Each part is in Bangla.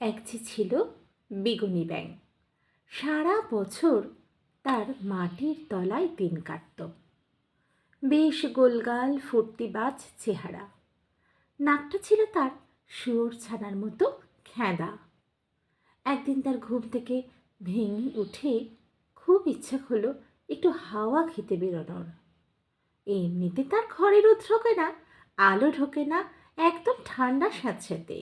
এক যে ছিল বেগুনি ব্যাঙ। সারা বছর তার মাটির তলায় দিন কাটত। বেশ গোলগাল ফুর্তিবাজ চেহারা, নাকটা ছিল তার শুয়োর ছানার মতো খেঁদা। একদিন তার ঘুম থেকে ভেঙে উঠে খুব ইচ্ছা হলো একটু হাওয়া খেতে বেরোনোর। এমনিতে তার ঘরে রোদ ঢোকে না, আলো ঢোকে না, একদম ঠান্ডা স্যাঁতস্যাঁতে।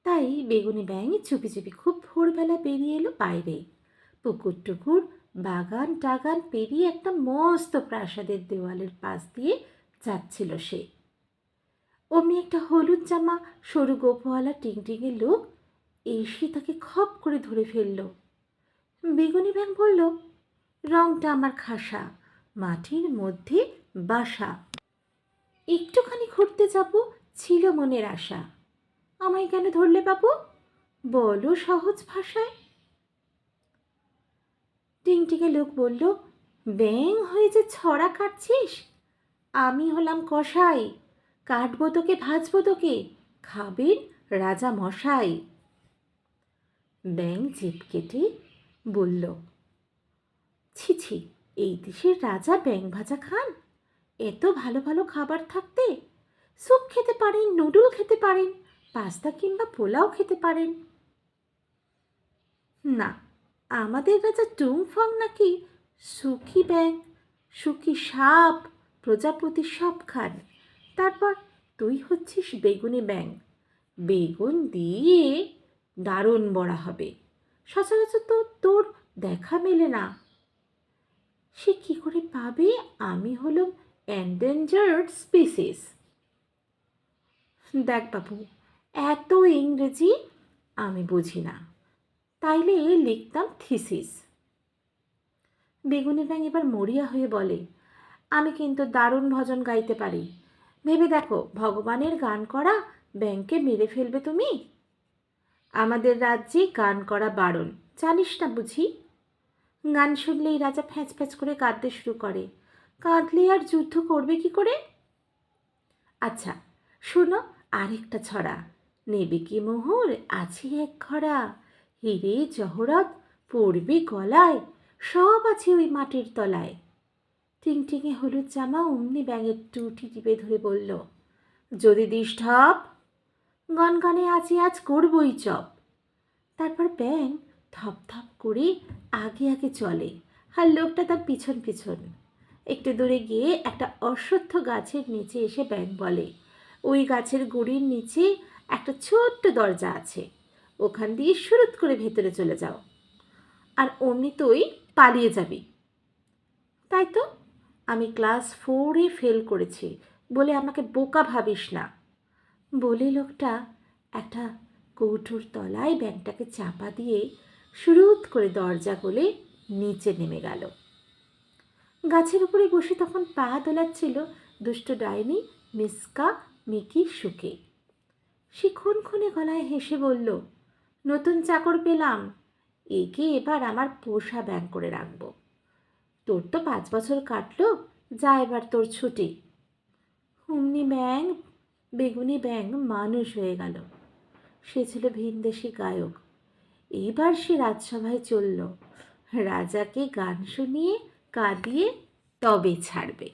তাই বেগুনি ব্যাঙ চুপি চুপি খুব ভোরবেলা বেরিয়ে এলো বাইরে। পুকুর টুকুর বাগান টাগান পেরিয়ে একটা মস্ত প্রাসাদের দেওয়ালের পাশ দিয়ে যাচ্ছিল সে। অমনি একটা হলুদ জামা সরু গোপওয়ালা টিংটিঙে লোক এসে তাকে খপ করে ধরে ফেলল। বেগুনি ব্যাঙ বলল, রংটা আমার খাসা, মাটির মধ্যে বাসা, একটুখানি ঘুরতে যাব ছিল মনের আশা। আমায় কেন ধরলে বাবু, বলো সহজ ভাষায়। টিংটিঙে লোক বলল, ব্যাঙ হয়ে যে ছড়া কাটছিস, আমি হলাম কসাই, কাটবো তোকে ভাজবো তোকে, খাবেন রাজা মশাই। ব্যাঙ জিভ কেটে বলল, ছি ছি, এই দেশের রাজা ব্যাঙ ভাজা খান? এত ভালো ভালো খাবার থাকতে স্যুপ খেতে পারেন, নুডল খেতে পারেন, পাস্তা কিংবা পোলাও খেতে পারেন। না, আমাদের রাজা টুংফং নাকি সুখী ব্যাঙ, সুখী সাপ, প্রজাপতি সব খান। তারপর তুই হচ্ছিস বেগুনি ব্যাঙ, বেগুন দিয়ে দারুণ বড়া হবে, সচরাচর তো তোর দেখা মেলে না। সে কি করে পাবে আমি হলাম এন্ডেঞ্জার্ড স্পিসিস? দেখ বাবু, এত ইংরেজি আমি বুঝি না, তাইলে লিখতাম থিসিস। বেগুনি ব্যাঙ এবার মরিয়া হয়ে বলে, আমি কিন্তু দারুণ ভজন গাইতে পারি, ভেবে দেখো ভগবানের গান করা ব্যাঙকে মেরে ফেলবে তুমি। আমাদের রাজ্যে গান করা বারণ, জানিস না বুঝি? গান শুনলেই রাজা ফ্যাঁচ ফ্যাঁচ করে কাঁদতে শুরু করে। কাঁদলে আর যুদ্ধ করবে কি করে? আচ্ছা শোনো আরেকটা ছড়া, নেবে কি মোহর আছে এক ঘড়া, হিরে জহরত পড়বে গলায়, সব আছে ওই মাটির তলায়। টিংটিঙে হলুদ জামা অমনি ব্যাঙের টুটি টিপে ধরে বলল, যদি দিস ঢপ, গনগনে আছি আজ করবই চপ। তারপর ব্যাঙ ধপ ধপ করে আগে আগে চলে, আর লোকটা তার পিছন পিছন। একটু দূরে গিয়ে একটা অশ্বত্থ গাছের নিচে এসে ব্যাঙ বলে, ওই গাছের গুড়ির নিচে একটা ছোট্ট দরজা আছে, ওখান দিয়ে সুরুত করে ভেতরে চলে যাও, আর অমনি তুই পালিয়ে যাবি। তাই তো, আমি ক্লাস 4-এ ফেল করেছি বলে আমাকে বোকা ভাবিস না। বলে লোকটা একটা কৌটোর তলায় ব্যাঙটাকে চাপা দিয়ে সুরুত করে দরজা গলে নিচে নেমে গেল। গাছের উপরে বসে তখন পা দোলাচ্ছিল দুষ্ট ডাইনি মিসকা মিকি সুকে। সে খুনখুনে গলায় হেসে বলল, নতুন চাকর পেলাম, একে এবার আমার পোষা ব্যাঙ করে রাখবো। তোর তো 5 বছর কাটলো, যা এবার তোর ছুটি। অমনি বেগুনি ব্যাঙ মানুষ হয়ে গেল। সে ছিল ভিনদেশি গায়ক। এইবার সে রাজসভায় চলল, রাজাকে গান শুনিয়ে কাঁদিয়ে তবে ছাড়বে।